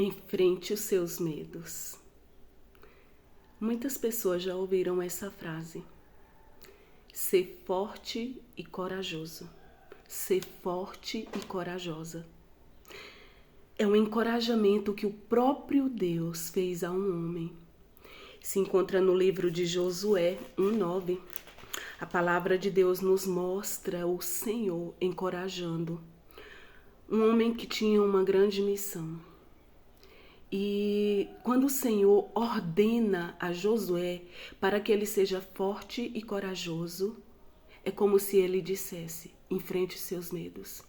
Enfrente os seus medos. Muitas pessoas já ouviram essa frase. Ser forte e corajoso. Ser forte e corajosa. É um encorajamento que o próprio Deus fez a um homem. Se encontra no livro de Josué 1:9. A palavra de Deus nos mostra o Senhor encorajando um homem que tinha uma grande missão. E quando o Senhor ordena a Josué para que ele seja forte e corajoso, é como se ele dissesse: enfrente os seus medos,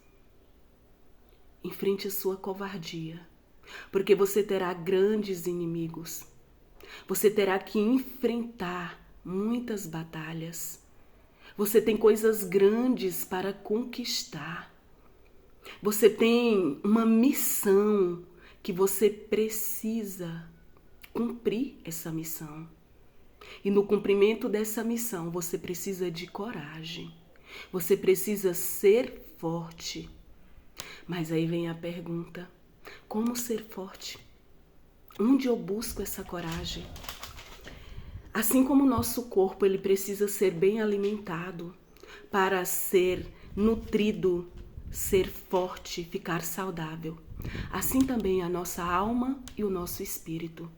enfrente a sua covardia, porque você terá grandes inimigos, você terá que enfrentar muitas batalhas, você tem coisas grandes para conquistar, você tem uma missão que você precisa cumprir essa missão. E no cumprimento dessa missão, você precisa de coragem. Você precisa ser forte. Mas aí vem a pergunta: como ser forte? Onde eu busco essa coragem? Assim como o nosso corpo, ele precisa ser bem alimentado para ser nutrido, ser forte, ficar saudável. Assim também a nossa alma e o nosso espírito.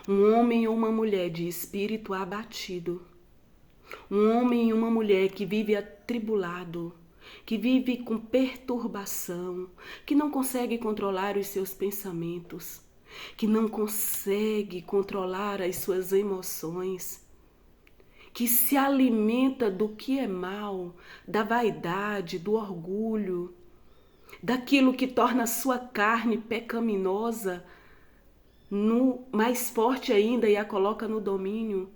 Um homem ou uma mulher de espírito abatido, um homem e uma mulher que vive atribulado, que vive com perturbação, que não consegue controlar os seus pensamentos, que não consegue controlar as suas emoções, que se alimenta do que é mal, da vaidade, do orgulho, daquilo que torna a sua carne pecaminosa mais forte ainda e a coloca no domínio.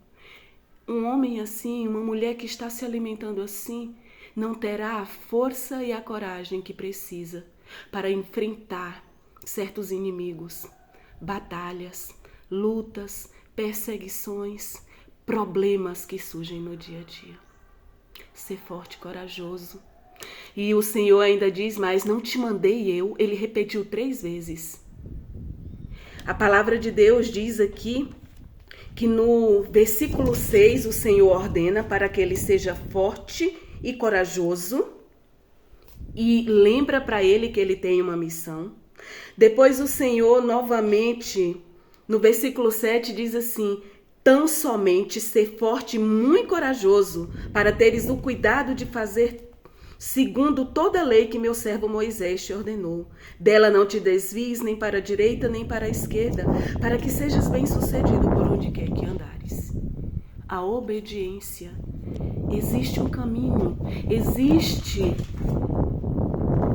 Um homem assim, uma mulher que está se alimentando assim, não terá a força e a coragem que precisa para enfrentar certos inimigos, batalhas, lutas, perseguições, problemas que surgem no dia a dia. Ser forte e corajoso. E o Senhor ainda diz mais: não te mandei eu. Ele repetiu 3 vezes. A palavra de Deus diz aqui que no versículo 6 o Senhor ordena para que ele seja forte e corajoso e lembra para ele que ele tem uma missão. Depois o Senhor novamente, no versículo 7, diz assim: tão somente ser forte e muito corajoso para teres o cuidado de fazer segundo toda a lei que meu servo Moisés te ordenou. Dela não te desvies nem para a direita nem para a esquerda, para que sejas bem-sucedido por onde quer que andares. A obediência. Existe um caminho, existe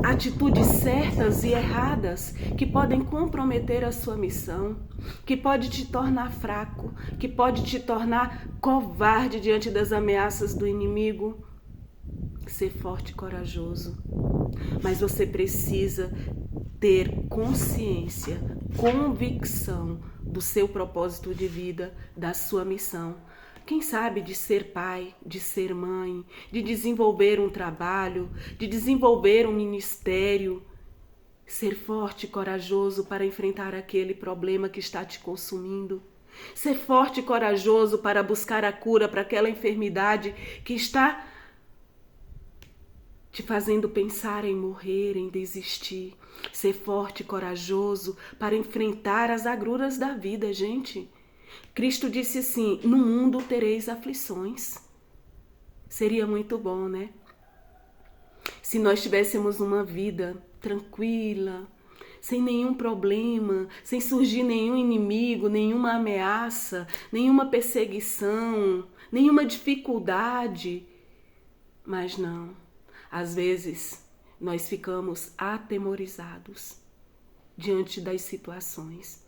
atitudes certas e erradas que podem comprometer a sua missão, que pode te tornar fraco, que pode te tornar covarde diante das ameaças do inimigo. Ser forte e corajoso, mas você precisa ter consciência, convicção do seu propósito de vida, da sua missão. Quem sabe de ser pai, de ser mãe, de desenvolver um trabalho, de desenvolver um ministério. Ser forte e corajoso para enfrentar aquele problema que está te consumindo. Ser forte e corajoso para buscar a cura para aquela enfermidade que está te fazendo pensar em morrer, em desistir. Ser forte e corajoso para enfrentar as agruras da vida, gente. Cristo disse assim: no mundo tereis aflições. Seria muito bom, né? Se nós tivéssemos uma vida tranquila, sem nenhum problema, sem surgir nenhum inimigo, nenhuma ameaça, nenhuma perseguição, nenhuma dificuldade. Mas não. Às vezes, nós ficamos atemorizados diante das situações.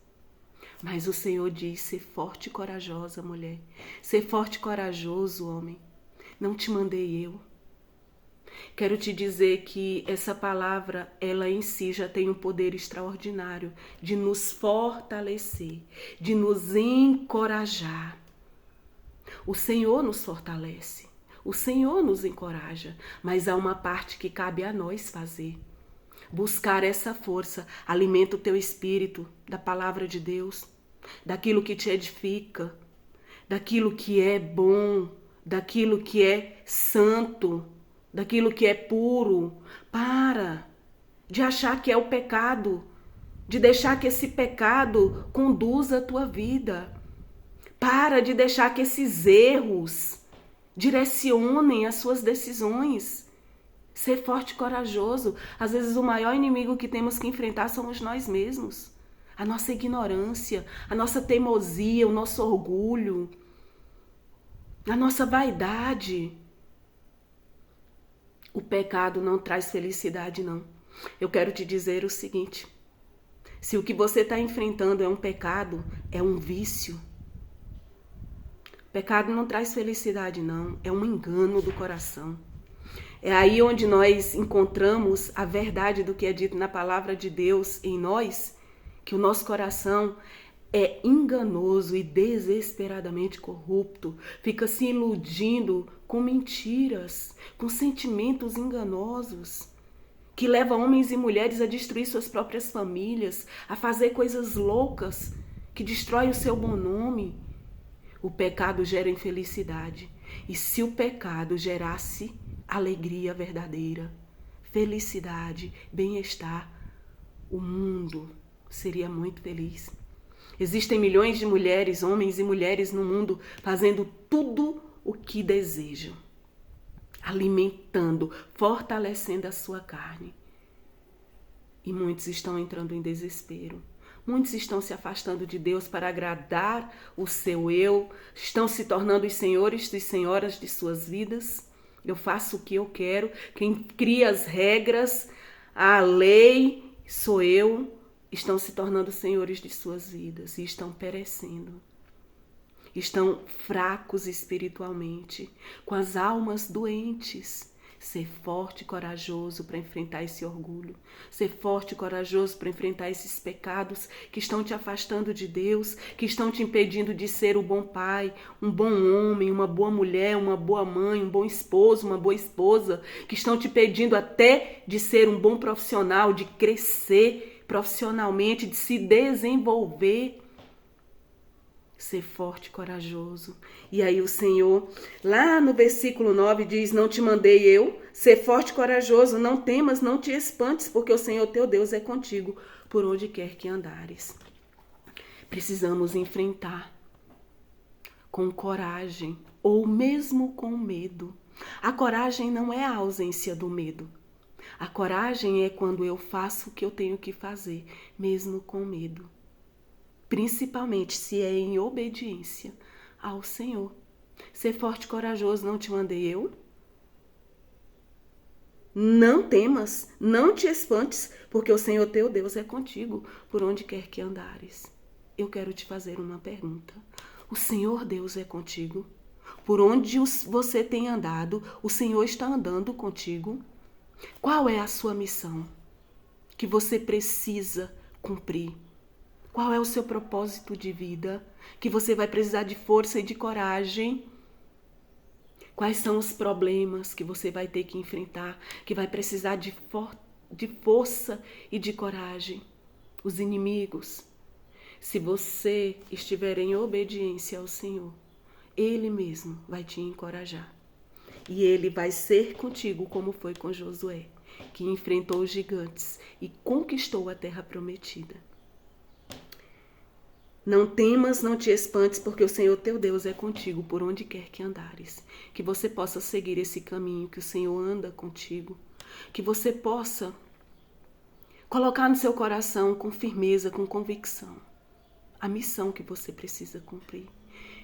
Mas o Senhor diz: ser forte e corajosa, mulher. Ser forte e corajoso, homem. Não te mandei eu. Quero te dizer que essa palavra, ela em si já tem um poder extraordinário de nos fortalecer, de nos encorajar. O Senhor nos fortalece. O Senhor nos encoraja, mas há uma parte que cabe a nós fazer. buscar essa força. Alimenta o teu espírito da palavra de Deus, daquilo que te edifica, daquilo que é bom, daquilo que é santo, daquilo que é puro. Para de achar que é o pecado, de deixar que esse pecado conduza a tua vida. Para de deixar que esses erros direcionem as suas decisões. Ser forte e corajoso. Às vezes o maior inimigo que temos que enfrentar somos nós mesmos. A nossa ignorância, a nossa teimosia, o nosso orgulho, a nossa vaidade. O pecado não traz felicidade, não. Eu quero te dizer o seguinte: se o que você está enfrentando é um pecado, é um vício, pecado não traz felicidade, não. É um engano do coração. É aí onde nós encontramos a verdade do que é dito na palavra de Deus em nós, que o nosso coração é enganoso e desesperadamente corrupto, fica se iludindo com mentiras, com sentimentos enganosos, que leva homens e mulheres a destruir suas próprias famílias, a fazer coisas loucas, que destrói o seu bom nome. O pecado gera infelicidade. E se o pecado gerasse alegria verdadeira, felicidade, bem-estar, o mundo seria muito feliz. Existem milhões de mulheres, homens e mulheres no mundo fazendo tudo o que desejam, alimentando, fortalecendo a sua carne. E muitos estão entrando em desespero. Muitos estão se afastando de Deus para agradar o seu eu, estão se tornando os senhores e senhoras de suas vidas. Eu faço o que eu quero, quem cria as regras, a lei sou eu. Estão se tornando senhores de suas vidas e estão perecendo. Estão fracos espiritualmente, com as almas doentes. Ser forte e corajoso para enfrentar esse orgulho. Ser forte e corajoso para enfrentar esses pecados que estão te afastando de Deus, que estão te impedindo de ser o bom pai, um bom homem, uma boa mulher, uma boa mãe, um bom esposo, uma boa esposa, que estão te impedindo até de ser um bom profissional, de crescer profissionalmente, de se desenvolver. Ser forte e corajoso. E aí o Senhor, lá no versículo 9, diz: não te mandei eu, ser forte e corajoso, não temas, não te espantes, porque o Senhor teu Deus é contigo, por onde quer que andares. Precisamos enfrentar com coragem, ou mesmo com medo. A coragem não é a ausência do medo. A coragem é quando eu faço o que eu tenho que fazer, mesmo com medo. Principalmente se é em obediência ao Senhor. Ser forte e corajoso, não te mandei eu? Não temas, não te espantes, porque o Senhor teu Deus é contigo, por onde quer que andares. Eu quero te fazer uma pergunta. O Senhor Deus é contigo? Por onde você tem andado, o Senhor está andando contigo? Qual é a sua missão que você precisa cumprir? Qual é o seu propósito de vida? Que você vai precisar de força e de coragem. Quais são os problemas que você vai ter que enfrentar? Que vai precisar de força e de coragem. Os inimigos. Se você estiver em obediência ao Senhor, Ele mesmo vai te encorajar. E Ele vai ser contigo como foi com Josué, que enfrentou os gigantes e conquistou a terra prometida. Não temas, não te espantes, porque o Senhor teu Deus é contigo por onde quer que andares. Que você possa seguir esse caminho que o Senhor anda contigo. Que você possa colocar no seu coração com firmeza, com convicção, a missão que você precisa cumprir.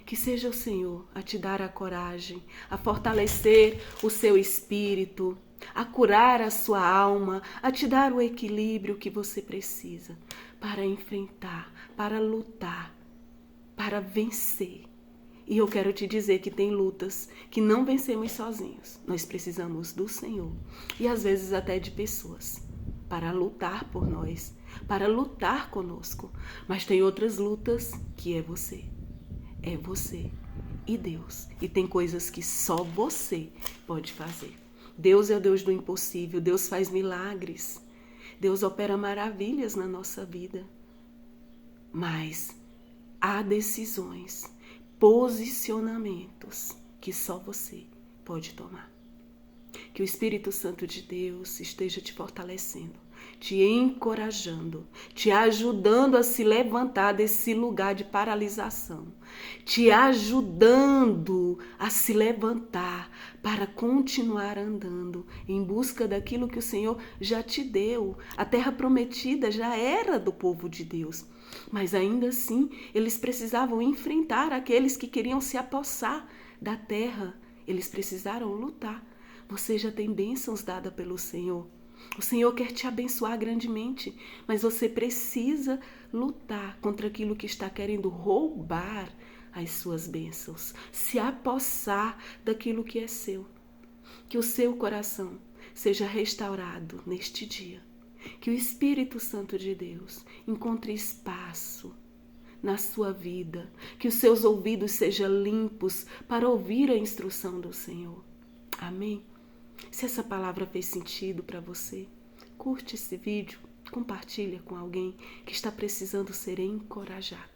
Que seja o Senhor a te dar a coragem, a fortalecer o seu espírito, a curar a sua alma, a te dar o equilíbrio que você precisa para enfrentar, para lutar, para vencer. E eu quero te dizer que tem lutas que não vencemos sozinhos. Nós precisamos do Senhor e às vezes até de pessoas para lutar por nós, para lutar conosco. Mas tem outras lutas que é você e Deus. E tem coisas que só você pode fazer. Deus é o Deus do impossível, Deus faz milagres. Deus opera maravilhas na nossa vida. Mas há decisões, posicionamentos que só você pode tomar. Que o Espírito Santo de Deus esteja te fortalecendo, te encorajando, te ajudando a se levantar desse lugar de paralisação, te ajudando a se levantar para continuar andando em busca daquilo que o Senhor já te deu. A terra prometida já era do povo de Deus, mas ainda assim eles precisavam enfrentar aqueles que queriam se apossar da terra. Eles precisaram lutar. Você já tem bênçãos dadas pelo Senhor. O Senhor quer te abençoar grandemente, mas você precisa lutar contra aquilo que está querendo roubar as suas bênçãos, se apossar daquilo que é seu. Que o seu coração seja restaurado neste dia. Que o Espírito Santo de Deus encontre espaço na sua vida. Que os seus ouvidos sejam limpos para ouvir a instrução do Senhor. Amém? Se essa palavra fez sentido para você, curte esse vídeo, compartilha com alguém que está precisando ser encorajado.